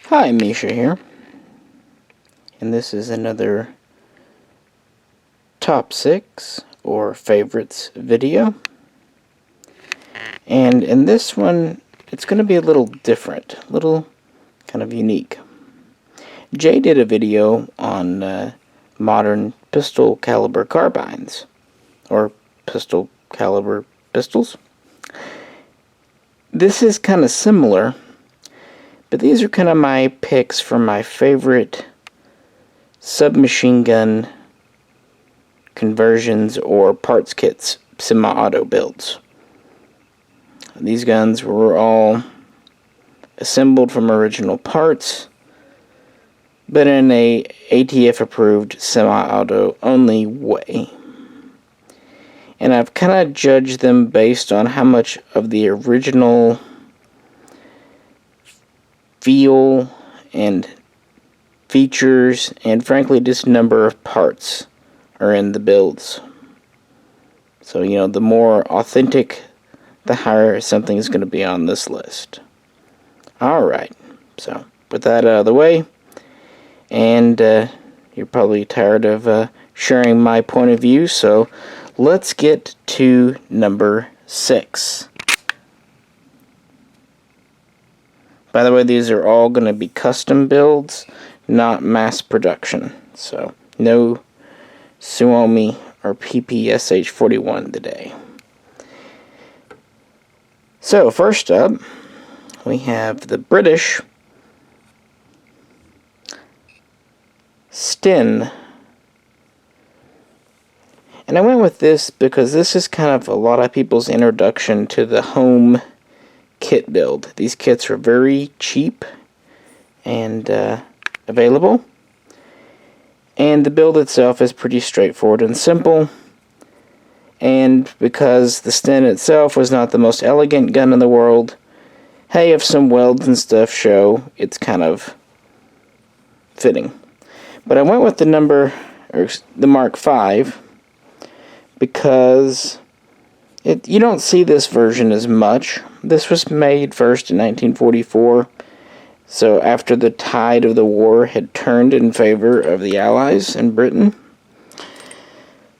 Hi, Misha here, and this is another top 6 or favorites video. And in this one, it's going to be a little different, a little kind of unique. Jay did a video on modern pistol caliber carbines, or pistol caliber pistols. This is kind of similar, but these are kind of my picks for my favorite submachine gun conversions or parts kits, semi-auto builds. These guns were all assembled from original parts, but in a ATF approved semi-auto only way. And I've kind of judged them based on how much of the original feel and features and frankly just number of parts are in the builds. So, you know, the more authentic, the higher something is going to be on this list. Alright, so with that out of the way, and you're probably tired of sharing my point of view, so let's get to number 6. By the way, these are all going to be custom builds, not mass production. So, no Suomi or PPSH41 today. So, first up, we have the British Sten. And I went with this because this is kind of a lot of people's introduction to the home kit build. These kits are very cheap and available. And the build itself is pretty straightforward and simple. And because the Sten itself was not the most elegant gun in the world, hey, if some welds and stuff show, it's kind of fitting. But I went with the Mark V because you don't see this version as much. This was made first in 1944, so after the tide of the war had turned in favor of the Allies in Britain.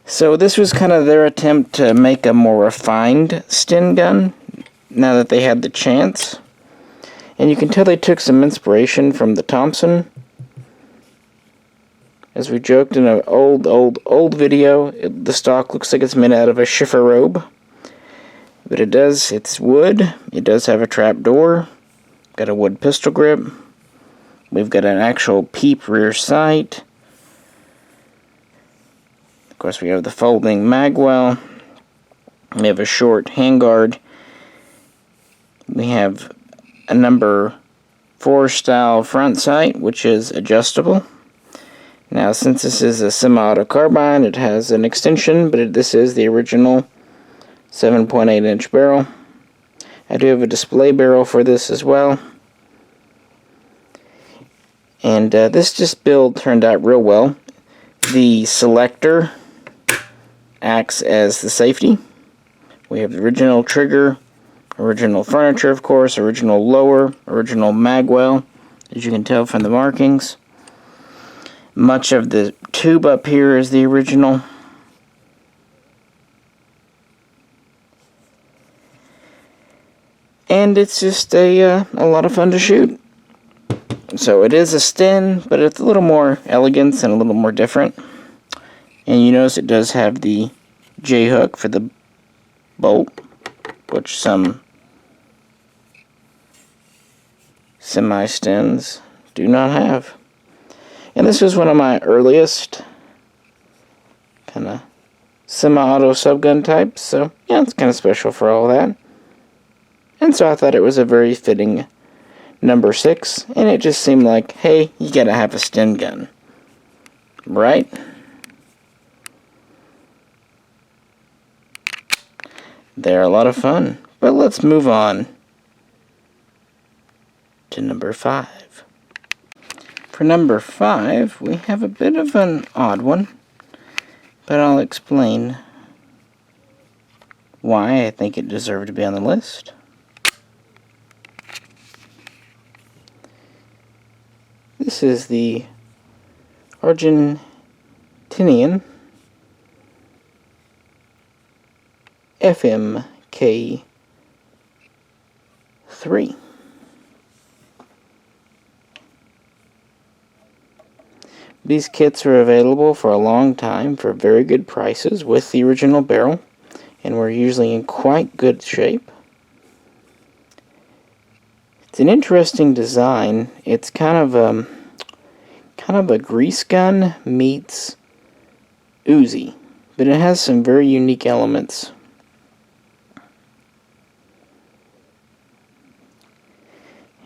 So this was kind of their attempt to make a more refined Sten gun, now that they had the chance. And you can tell they took some inspiration from the Thompson. As we joked in an old video, the stock looks like it's made out of a shiffer robe. But it's wood, it does have a trap door, got a wood pistol grip, we've got an actual PEEP rear sight, of course we have the folding magwell, we have a short handguard, we have a number 4 style front sight, which is adjustable. Now since this is a semi-auto carbine, it has an extension, but this is the original 7.8 inch barrel. I do have a display barrel for this as well. And this build turned out real well. The selector acts as the safety. We have the original trigger, original furniture of course, original lower, original magwell, as you can tell from the markings. Much of the tube up here is the original. And it's just a lot of fun to shoot. So it is a Sten, but it's a little more elegance and a little more different. And you notice it does have the J-hook for the bolt, which some semi-Stens do not have. And this was one of my earliest kind of semi-auto subgun types, so yeah, it's kind of special for all that. And so I thought it was a very fitting number 6, and it just seemed like, hey, you gotta have a Sten gun, right? They're a lot of fun, but let's move on to number 5. For number 5, we have a bit of an odd one, but I'll explain why I think it deserved to be on the list. This is the Argentinian FMK3. These kits are available for a long time for very good prices with the original barrel, and were usually in quite good shape. It's an interesting design. It's kind of a grease gun meets Uzi, but it has some very unique elements.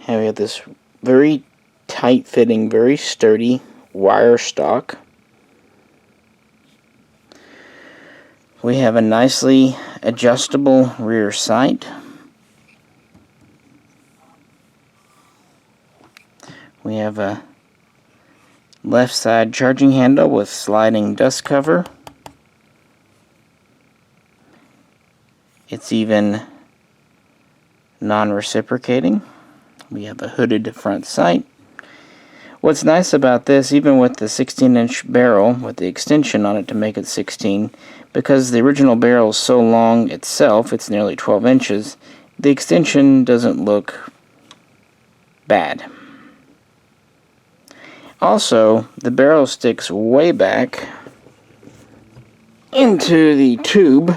And we have this very tight-fitting, very sturdy wire stock. We have a nicely adjustable rear sight. We have a left side charging handle with sliding dust cover. It's even non-reciprocating. We have a hooded front sight. What's nice about this, even with the 16-inch barrel, with the extension on it to make it 16, because the original barrel is so long itself, it's nearly 12 inches, the extension doesn't look bad. Also, the barrel sticks way back into the tube.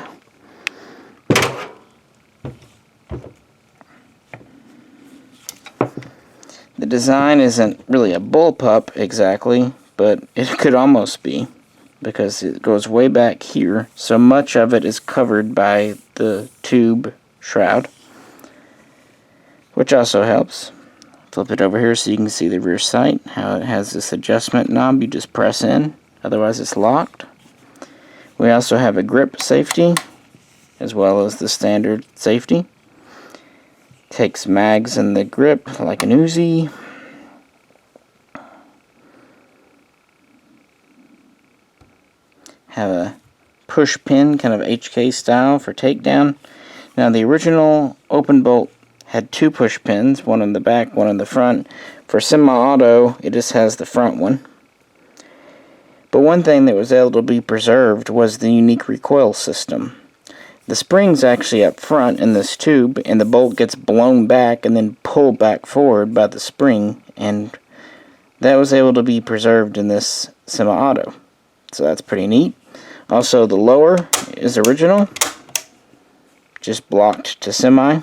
The design isn't really a bullpup exactly, but it could almost be, because it goes way back here, so much of it is covered by the tube shroud, which also helps. Flip it over here so you can see the rear sight, how it has this adjustment knob you just press in, otherwise it's locked. We also have a grip safety, as well as the standard safety. Takes mags in the grip like an Uzi. Have a push pin, kind of HK style for takedown. Now the original open bolt had two push pins, one in the back, one in the front. For semi-auto, it just has the front one. But one thing that was able to be preserved was the unique recoil system. The spring's actually up front in this tube, and the bolt gets blown back and then pulled back forward by the spring, and that was able to be preserved in this semi-auto. So that's pretty neat. Also, the lower is original, just blocked to semi.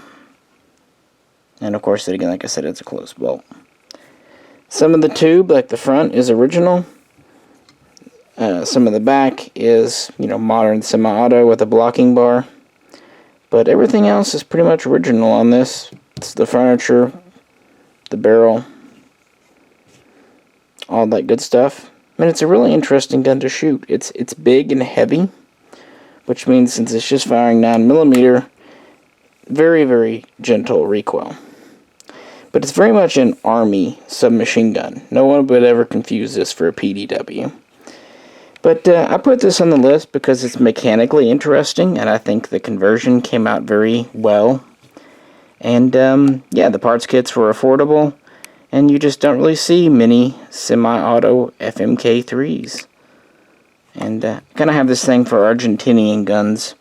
And of course, again, like I said, it's a closed bolt. Some of the tube, like the front, is original. Some of the back is, modern semi-auto with a blocking bar. But everything else is pretty much original on this. It's the furniture, the barrel, all that good stuff. I mean, it's a really interesting gun to shoot. It's big and heavy, which means since it's just firing 9mm, very, very gentle recoil. But it's very much an Army submachine gun. No one would ever confuse this for a PDW. But I put this on the list because it's mechanically interesting, and I think the conversion came out very well. And yeah, the parts kits were affordable, and you just don't really see many semi-auto FMK3s. And kind of have this thing for Argentinian guns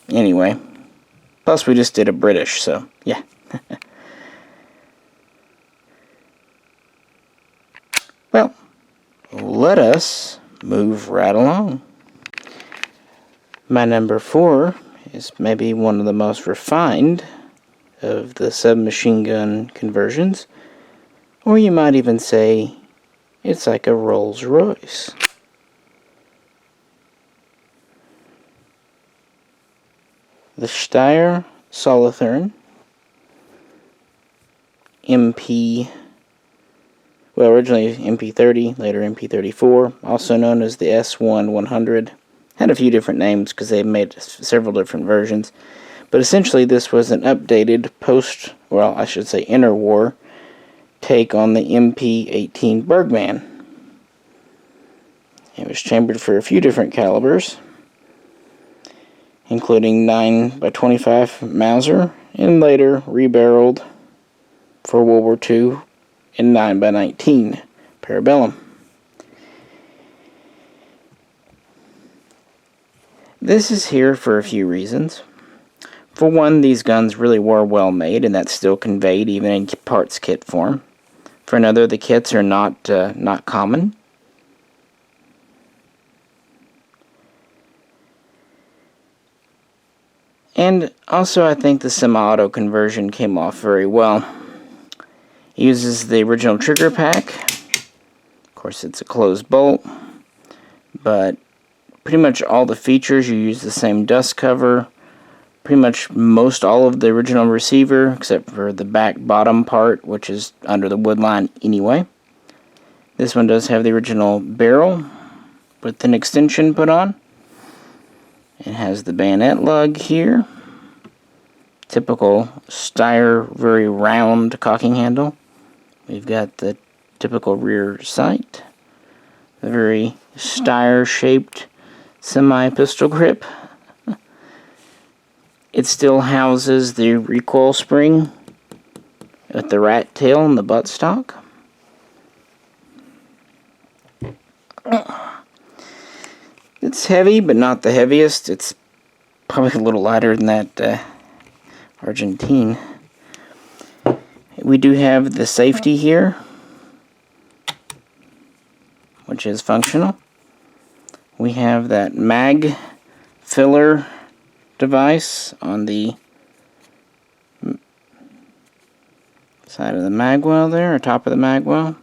anyway. Plus we just did a British, so yeah. Well, let us move right along. My number 4 is maybe one of the most refined of the submachine gun conversions, or you might even say it's like a Rolls Royce. The Steyr originally MP30, later MP34, also known as the S1-100. Had a few different names because they made several different versions. But essentially this was an updated interwar take on the MP18 Bergman. It was chambered for a few different calibers, including 9x25 Mauser, and later rebarreled for World War II in 9x19 Parabellum. This is here for a few reasons. For one, these guns really were well made, and that's still conveyed even in parts kit form. For another, the kits are not common. And also, I think the semi-auto conversion came off very well. It uses the original trigger pack. Of course, it's a closed bolt, but pretty much all the features, you use the same dust cover. Pretty much most all of the original receiver, except for the back bottom part, which is under the wood line anyway. This one does have the original barrel with an extension put on. It has the bayonet lug here. Typical Steyr, very round cocking handle. We've got the typical rear sight. A very Steyr-shaped semi-pistol grip. It still houses the recoil spring with the rat tail and the buttstock. It's heavy, but not the heaviest. It's probably a little lighter than that Argentine. We do have the safety here, which is functional. We have that mag filler device on the side of the magwell there, or top of the magwell.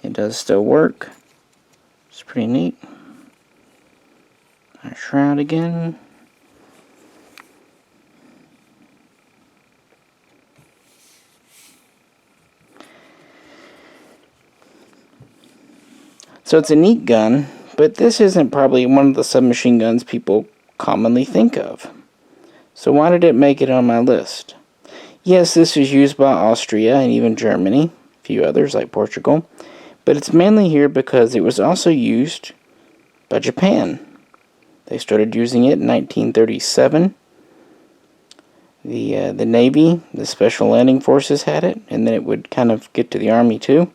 It does still work. It's pretty neat. Our shroud again. So it's a neat gun, but this isn't probably one of the submachine guns people commonly think of. So why did it make it on my list? Yes, this is used by Austria and even Germany, a few others like Portugal, but it's mainly here because it was also used by Japan. They started using it in 1937. The Navy, the Special Landing Forces had it, and then it would kind of get to the Army too.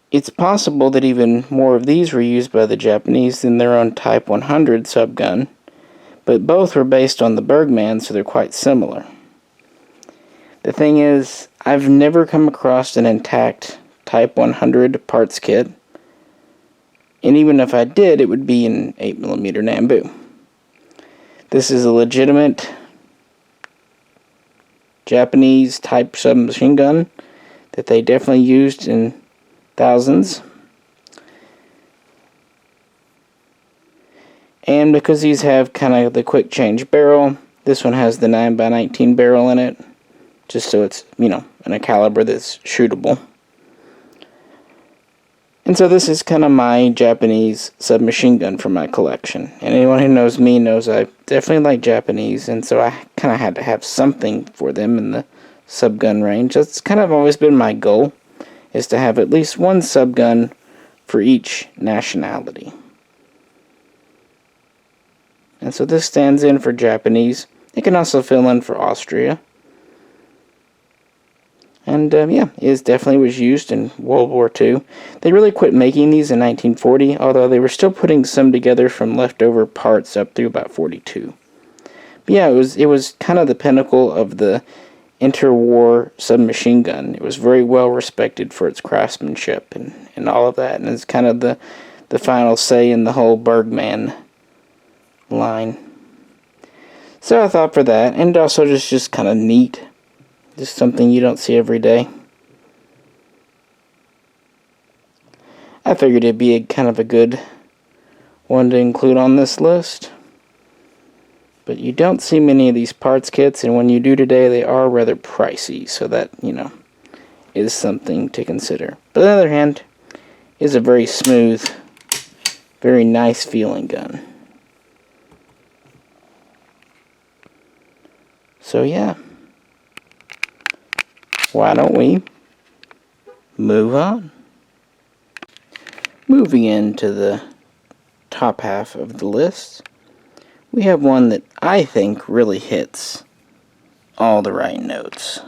It's possible that even more of these were used by the Japanese than their own Type 100 subgun, but both were based on the Bergman, so they're quite similar. The thing is, I've never come across an intact Type 100 parts kit, and even if I did, it would be an 8mm Nambu. This is a legitimate Japanese type submachine gun that they definitely used in thousands. And because these have kind of the quick change barrel, this one has the 9x19 barrel in it, just so it's, in a caliber that's shootable. And so this is kind of my Japanese submachine gun for my collection. And anyone who knows me knows I definitely like Japanese, and so I kind of had to have something for them in the subgun range. That's kind of always been my goal, is to have at least one subgun for each nationality. And so this stands in for Japanese. It can also fill in for Austria. And yeah, it definitely was used in World War II. They really quit making these in 1940, although they were still putting some together from leftover parts up through about 42. But yeah, it was kind of the pinnacle of the interwar submachine gun. It was very well respected for its craftsmanship and all of that, and it's kind of the final say in the whole Bergman line. So I thought for that, and also just kind of neat, just something you don't see every day. I figured it'd be kind of a good one to include on this list. But you don't see many of these parts kits, and when you do today, they are rather pricey, so that, is something to consider. But on the other hand, it is a very smooth, very nice feeling gun. So yeah, why don't we move on? Moving into the top half of the list, we have one that I think really hits all the right notes.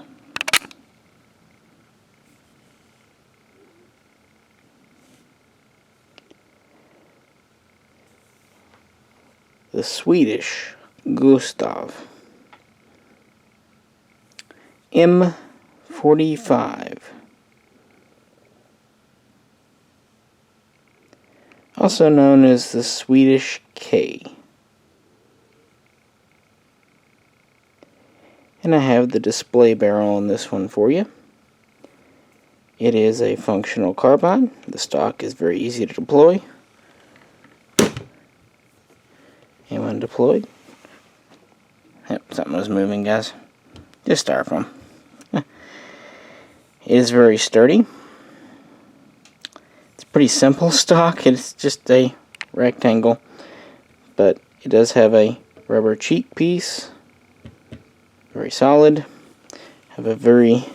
the Swedish Gustav M45, also known as the Swedish K. And I have the display barrel on this one for you. It is a functional carbine. The stock is very easy to deploy. And when deployed, yep, something was moving, guys. Just styrofoam. It is very sturdy. It's pretty simple stock. It's just a rectangle, but it does have a rubber cheek piece. Very solid. Have a very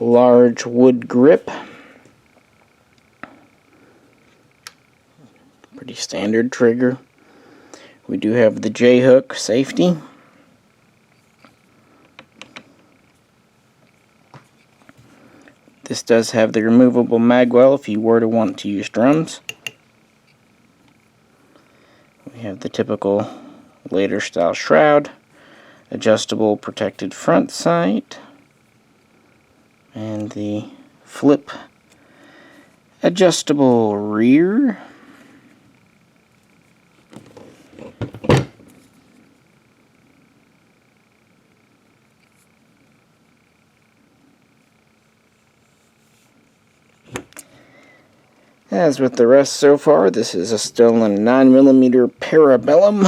large wood grip. Pretty standard trigger. We do have the J-hook safety. This does have the removable magwell if you were to want to use drums. We have the typical later style shroud, adjustable protected front sight, and the flip adjustable rear. As with the rest so far, this is a stolen 9mm Parabellum.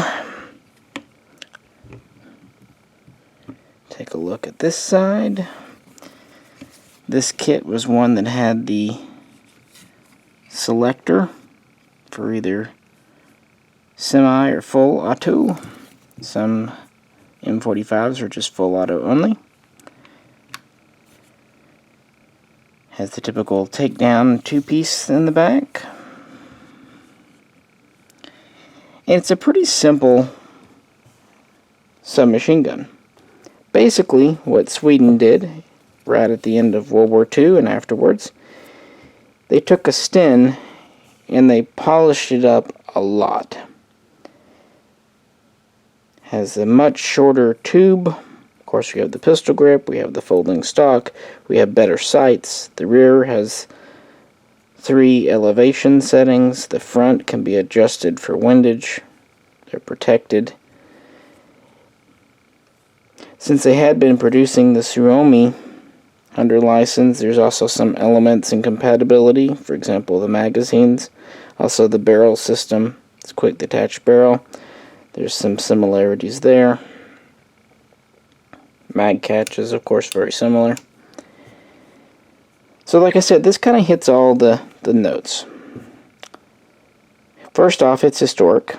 Take a look at this side. This kit was one that had the selector for either semi or full auto. Some M45s are just full auto only. Has the typical takedown two-piece in the back. And it's a pretty simple submachine gun. Basically, what Sweden did right at the end of World War II and afterwards, they took a Sten and they polished it up a lot. Has a much shorter tube. Of course, we have the pistol grip, we have the folding stock, we have better sights. The rear has 3 elevation settings. The front can be adjusted for windage. They're protected. Since they had been producing the Suomi under license, there's also some elements in compatibility. For example, the magazines. Also the barrel system. It's a quick detached barrel. There's some similarities there. Mag catch is, of course, very similar. So like I said, this kind of hits all the notes. First off, it's historic.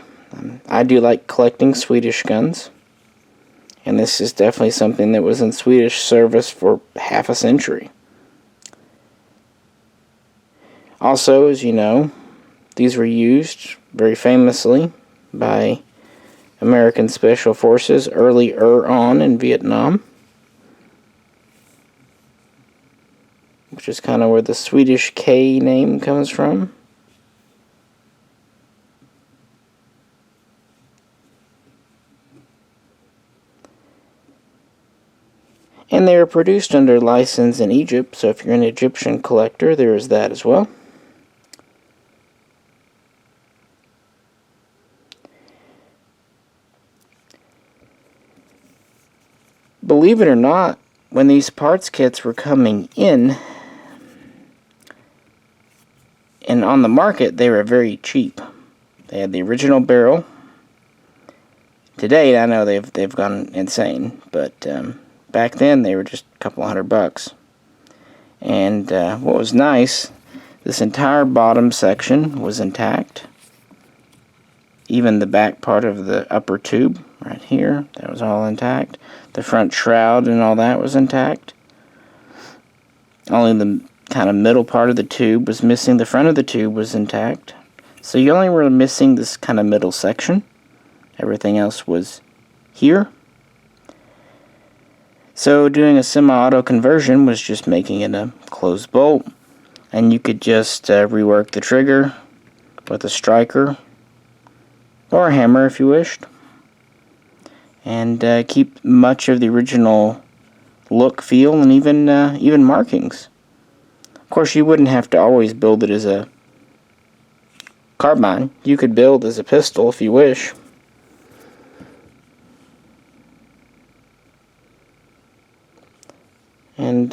I do like collecting Swedish guns. And this is definitely something that was in Swedish service for half a century. Also, as you know, these were used very famously by American Special Forces earlier on in Vietnam, which is kind of where the Swedish K name comes from. And they were produced under license in Egypt, so if you're an Egyptian collector, there is that as well. Believe it or not, when these parts kits were coming in and on the market, they were very cheap. They had the original barrel. Today, I know they've gone insane, but back then they were just a couple $100. And what was nice, this entire bottom section was intact. Even the back part of the upper tube, right here, that was all intact. The front shroud and all that was intact. Only the kind of middle part of the tube was missing. The front of the tube was intact. So you only were missing this kind of middle section. Everything else was here. So doing a semi-auto conversion was just making it a closed bolt. And you could just rework the trigger with a striker or a hammer if you wished, and keep much of the original look, feel, and even markings. Of course, you wouldn't have to always build it as a carbine. You could build as a pistol if you wish. And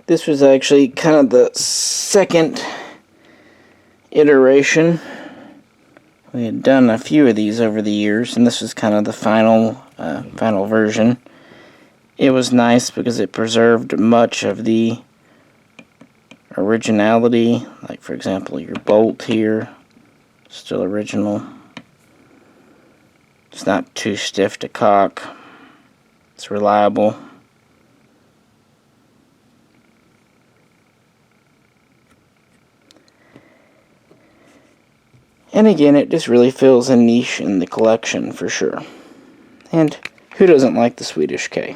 this was actually kind of the second iteration. We had done a few of these over the years, and this was kind of the final version. It was nice because it preserved much of the originality. Like, for example, your bolt here, still original. It's not too stiff to cock. It's reliable. And again, it just really fills a niche in the collection for sure. And who doesn't like the Swedish K?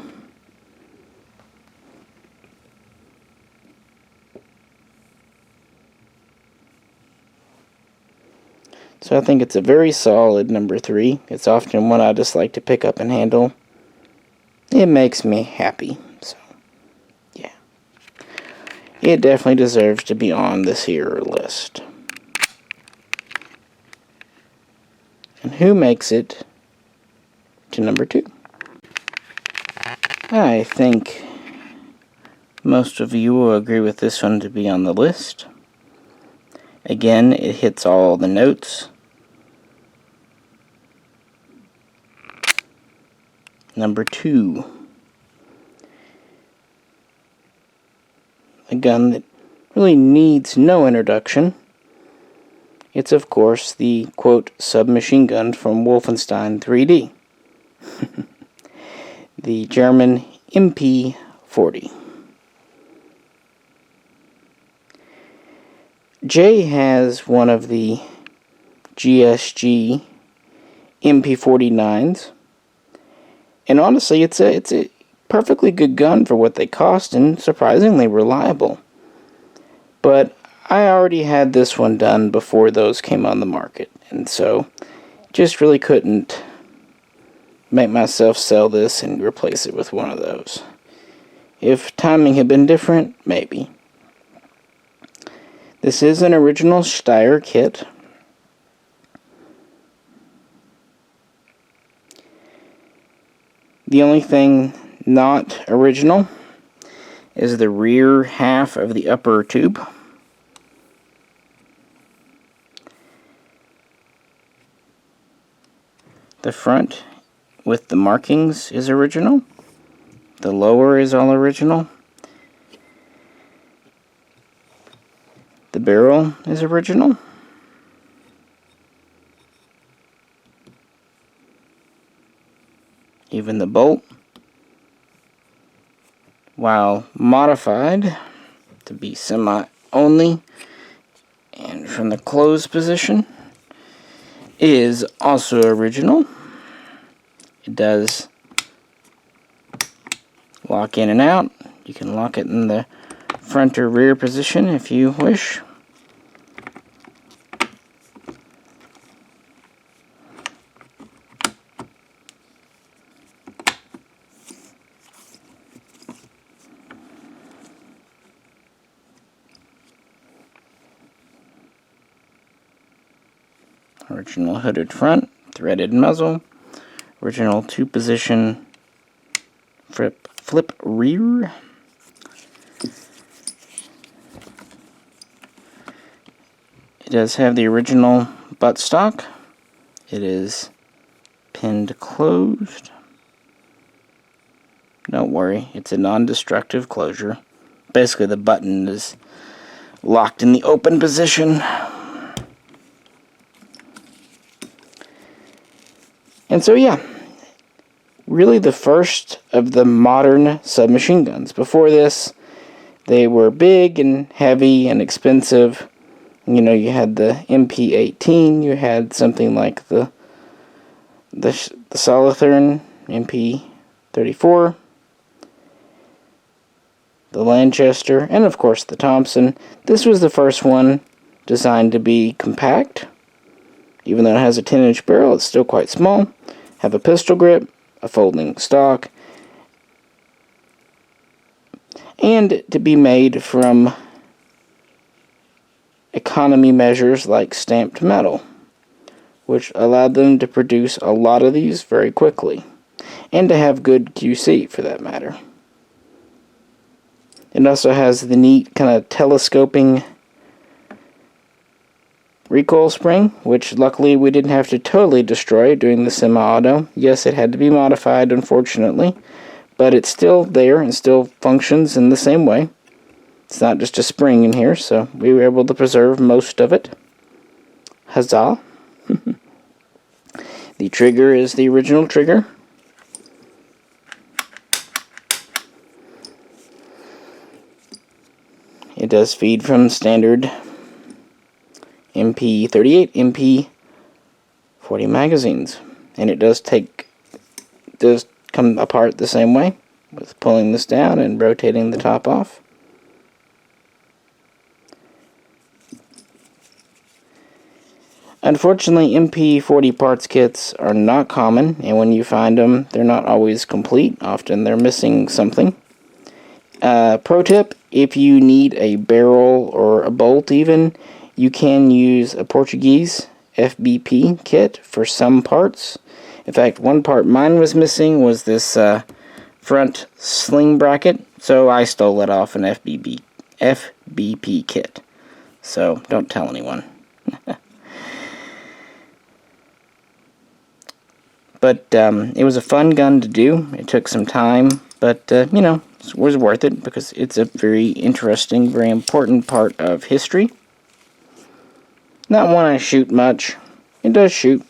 So I think it's a very solid number 3. It's often one I just like to pick up and handle. It makes me happy. So, yeah. It definitely deserves to be on this here list. And who makes it to number 2? I think most of you will agree with this one to be on the list. Again, it hits all the notes. Number 2. A gun that really needs no introduction. It's, of course, the, quote, submachine gun from Wolfenstein 3D. The German MP40. Jay has one of the GSG MP49s. And honestly, it's a perfectly good gun for what they cost and surprisingly reliable. But I already had this one done before those came on the market, and so just really couldn't make myself sell this and replace it with one of those. If timing had been different, maybe. This is an original Steyr kit. The only thing not original is the rear half of the upper tube. The front with the markings is original. The lower is all original. The barrel is original. Even the bolt, while modified to be semi-only and from the closed position, is also original. It does lock in and out. You can lock it in the front or rear position if you wish. Original hooded front, threaded muzzle, original 2-position flip rear. It does have the original buttstock. It is pinned closed. Don't worry, it's a non-destructive closure. Basically, the button is locked in the open position. And so, yeah, really the first of the modern submachine guns. Before this, they were big and heavy and expensive. You know, you had the MP18, you had something like the Storytime MP34, the Lanchester, and of course the Thompson. This was the first one designed to be compact Even though it has a 10-inch barrel, it's still quite small. Have a pistol grip, a folding stock, and to be made from economy measures like stamped metal, which allowed them to produce a lot of these very quickly, and to have good QC for that matter. It also has the neat kind of telescoping recoil spring, which luckily we didn't have to totally destroy doing the semi-auto. Yes, it had to be modified, unfortunately, but it's still there and still functions in the same way. It's not just a spring in here, so we were able to preserve most of it. Huzzah! The trigger is the original trigger. It does feed from standard MP38, MP40 magazines, and it does come apart the same way, with pulling this down and rotating the top off. Unfortunately, MP40 parts kits are not common, and when you find them, they're not always complete. Often they're missing something. Pro tip, if you need a barrel or a bolt even, you can use a Portuguese FBP kit for some parts. In fact, one part mine was missing was this front sling bracket, so I stole it off an FBP kit. So don't tell anyone. But it was a fun gun to do. It took some time, but you know, it was worth it because it's a very interesting, very important part of history. Not one I shoot much. It does shoot,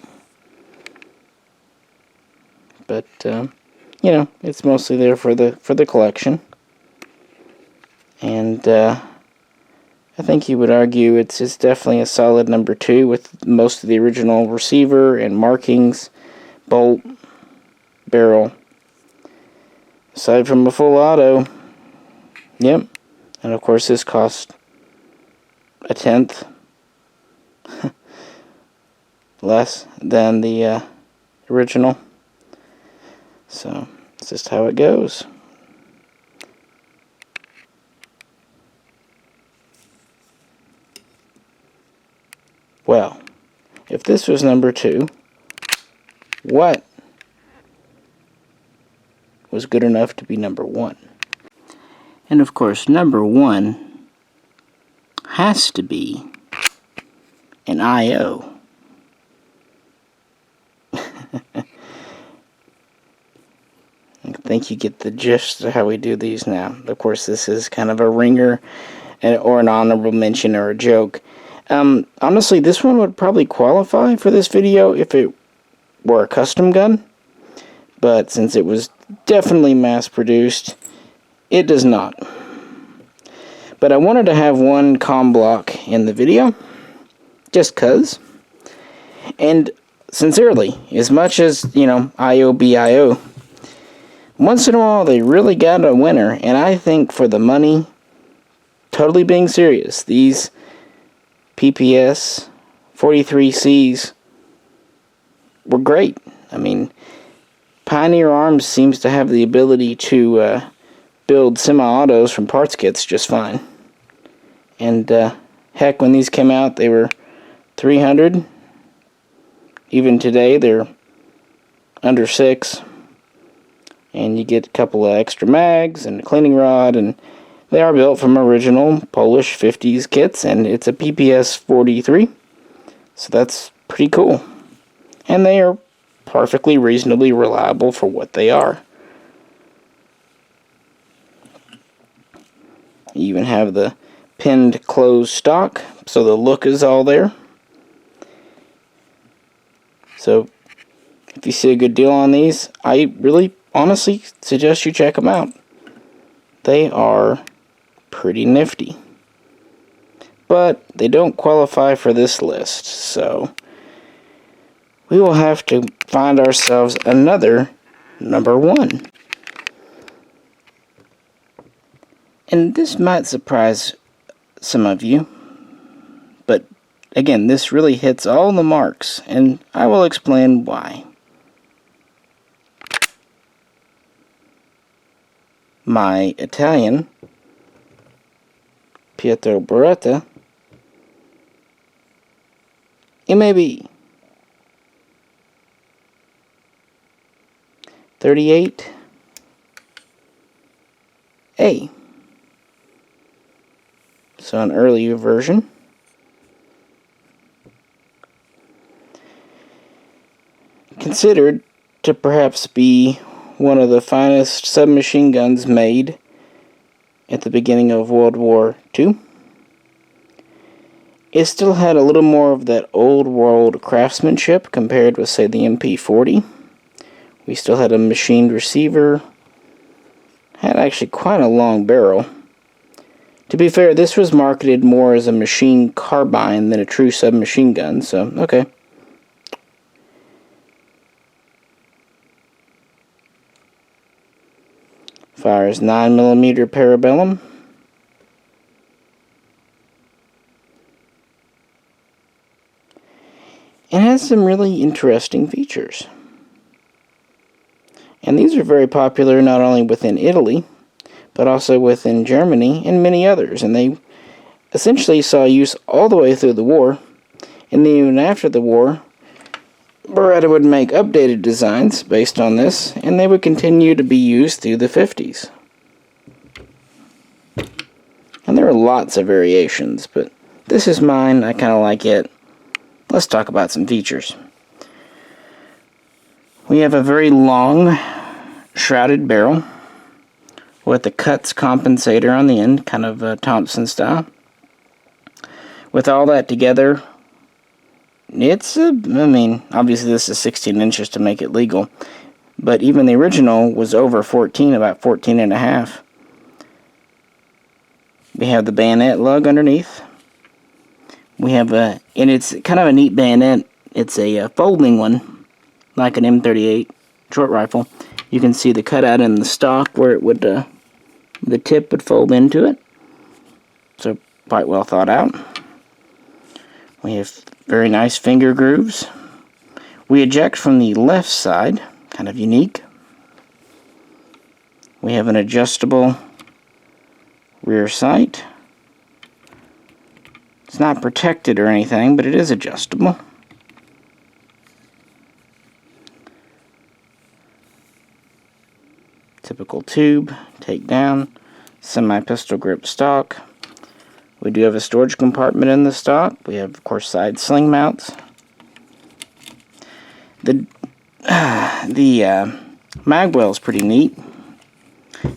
but you know, it's mostly there for the collection. And I think you would argue it's definitely a solid number 2 with most of the original receiver and markings, bolt, barrel. Aside from a full auto, yep. And of course, this cost a tenth less than the original. So it's just how it goes. Well, if this was number 2, what was good enough to be number 1? And of course, number 1 has to be an IO. I think you get the gist of how we do these now. Of course, this is kind of a ringer or an honorable mention or a joke. Honestly, this one would probably qualify for this video if it were a custom gun, but since it was definitely mass-produced, it does not. But I wanted to have one comm block in the video, just 'cause. And sincerely, as much as, you know, IO, once in a while they really got a winner, and I think for the money, totally being serious, these PPS 43Cs were great. I mean, Pioneer Arms seems to have the ability to build semi-autos from parts kits just fine. And heck, when these came out, they were $300. Even today, they're under $6. And you get a couple of extra mags and a cleaning rod, and they are built from original Polish 50s kits, and it's a PPS 43. So that's pretty cool. And they are perfectly reasonably reliable for what they are. You even have the pinned closed stock, so the look is all there. So if you see a good deal on these, I really honestly suggest you check them out. They are pretty nifty. But they don't qualify for this list, so we will have to find ourselves another number 1. And this might surprise some of you, but again, this really hits all the marks, and I will explain why. My Italian Pietro Beretta MAB 38A. So an earlier version. Considered to perhaps be one of the finest submachine guns made at the beginning of World War II. It still had a little more of that old world craftsmanship compared with, say, the MP40. We still had a machined receiver. Had actually quite a long barrel. To be fair, this was marketed more as a machine carbine than a true submachine gun, so okay. Fires 9mm parabellum. And has some really interesting features. And these are very popular not only within Italy, but also within Germany and many others. And they essentially saw use all the way through the war. And then even after the war, Beretta would make updated designs based on this, and they would continue to be used through the 50s. And there are lots of variations, but this is mine. I kind of like it. Let's talk about some features. We have a very long shrouded barrel with a cuts compensator on the end, kind of Thompson style. With all that together, it's obviously this is 16 inches to make it legal, but even the original was over 14, about 14 and a half. We have the bayonet lug underneath. We have and it's kind of a neat bayonet. It's a folding one, like an M38 short rifle. You can see the cutout in the stock where it would, the tip would fold into it. So quite well thought out. We have very nice finger grooves. We eject from the left side, kind of unique. We have an adjustable rear sight. It's not protected or anything, but it is adjustable. Typical tube, take down, semi-pistol grip stock. We do have a storage compartment in the stock. We have, of course, side sling mounts. The mag well is pretty neat.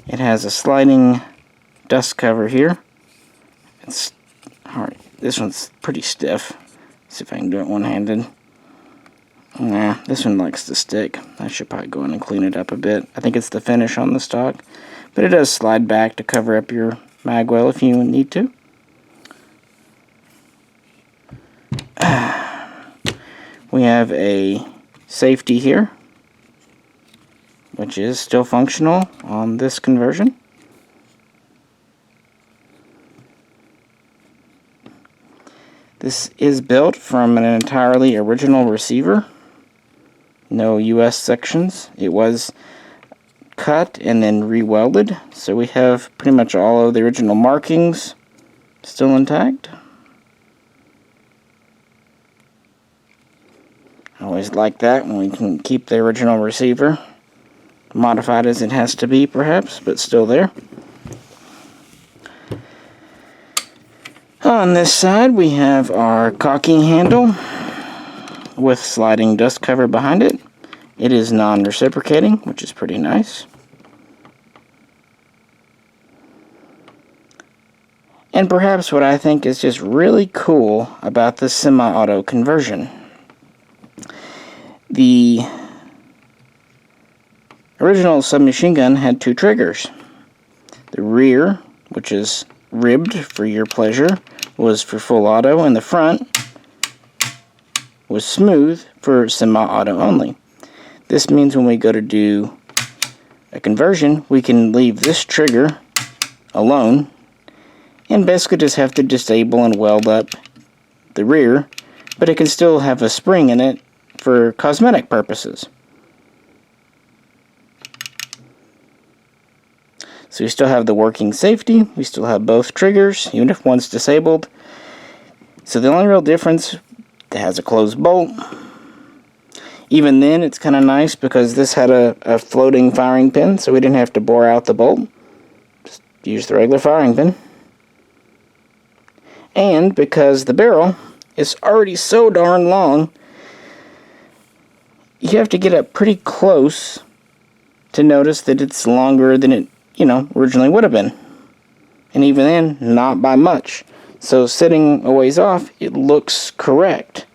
It has a sliding dust cover here. It's hard. This one's pretty stiff. Let's see if I can do it one-handed. Nah, this one likes to stick. I should probably go in and clean it up a bit. I think it's the finish on the stock. But it does slide back to cover up your mag well if you need to. We have a safety here, which is still functional on this conversion. This is built from an entirely original receiver. No US sections. It was cut and then re-welded, so we have pretty much all of the original markings still intact. I always like that when we can keep the original receiver, modified as it has to be perhaps, but still there. On this side we have our cocking handle with sliding dust cover behind it. It is non-reciprocating, which is pretty nice. And perhaps what I think is just really cool about the semi-auto conversion. The original submachine gun had two triggers. The rear, which is ribbed for your pleasure, was for full auto, and the front was smooth for semi-auto only. This means when we go to do a conversion, we can leave this trigger alone and basically just have to disable and weld up the rear, but it can still have a spring in it for cosmetic purposes. So we still have the working safety, we still have both triggers, even if one's disabled. So the only real difference, it has a closed bolt. Even then, it's kind of nice because this had a floating firing pin, so we didn't have to bore out the bolt. Just use the regular firing pin. And because the barrel is already so darn long, you have to get up pretty close to notice that it's longer than it, originally would have been. And even then, not by much. So sitting a ways off, it looks correct.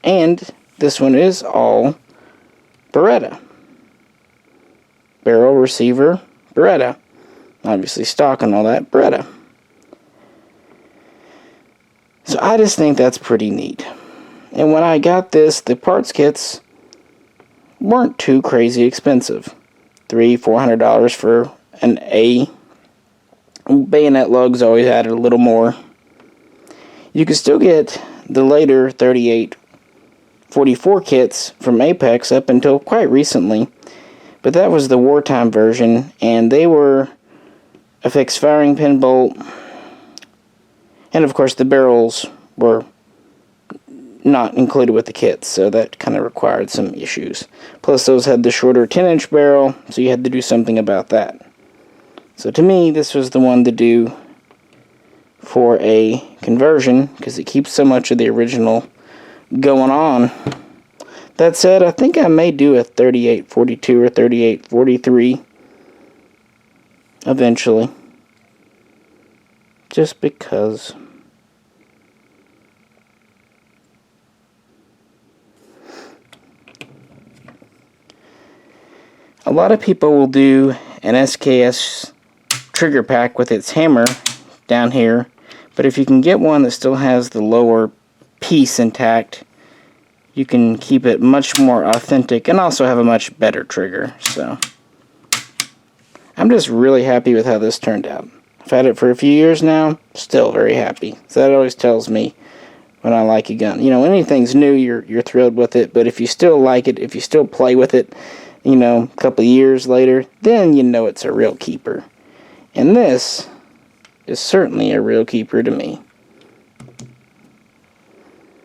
And this one is all Beretta. Barrel, receiver, Beretta. Obviously stock and all that, Beretta. So I just think that's pretty neat. And when I got this, the parts kits weren't too crazy expensive. $300-400 for an A. Bayonet lugs always added a little more. You can still get the later 38-44 kits from Apex up until quite recently, but that was the wartime version, and they were a fixed firing pin bolt, and of course the barrels were not included with the kits, so that kind of required some issues. Plus those had the shorter 10-inch barrel, so you had to do something about that. So to me, this was the one to do for a conversion, because it keeps so much of the original going on. That said, I think I may do a 38-42 or 38-43 eventually. Just because. A lot of people will do an SKS trigger pack with its hammer down here, but if you can get one that still has the lower piece intact, you can keep it much more authentic and also have a much better trigger. So I'm just really happy with how this turned out. I've had it for a few years now, still very happy. So that always tells me when I like a gun. When anything's new, you're thrilled with it, but if you still like it, if you still play with it, a couple of years later, then you know it's a real keeper. And this is certainly a real keeper to me.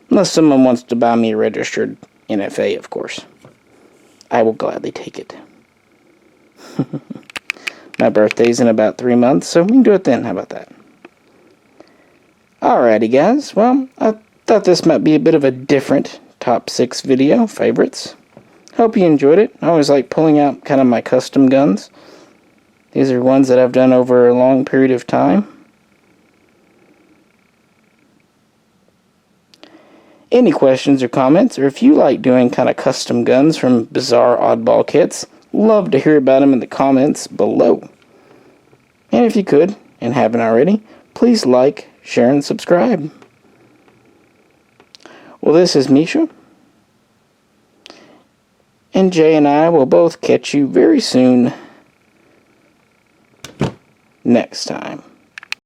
Unless someone wants to buy me a registered NFA, of course. I will gladly take it. My birthday's in about 3 months, so we can do it then. How about that? Alrighty, guys. Well, I thought this might be a bit of a different top 6 video, favorites. Hope you enjoyed it. I always like pulling out kind of my custom guns. These are ones that I've done over a long period of time. Any questions or comments, or if you like doing kind of custom guns from bizarre oddball kits, love to hear about them in the comments below. And if you could, and haven't already, please like, share, and subscribe. Well, this is Misha. And Jay and I will both catch you very soon next time.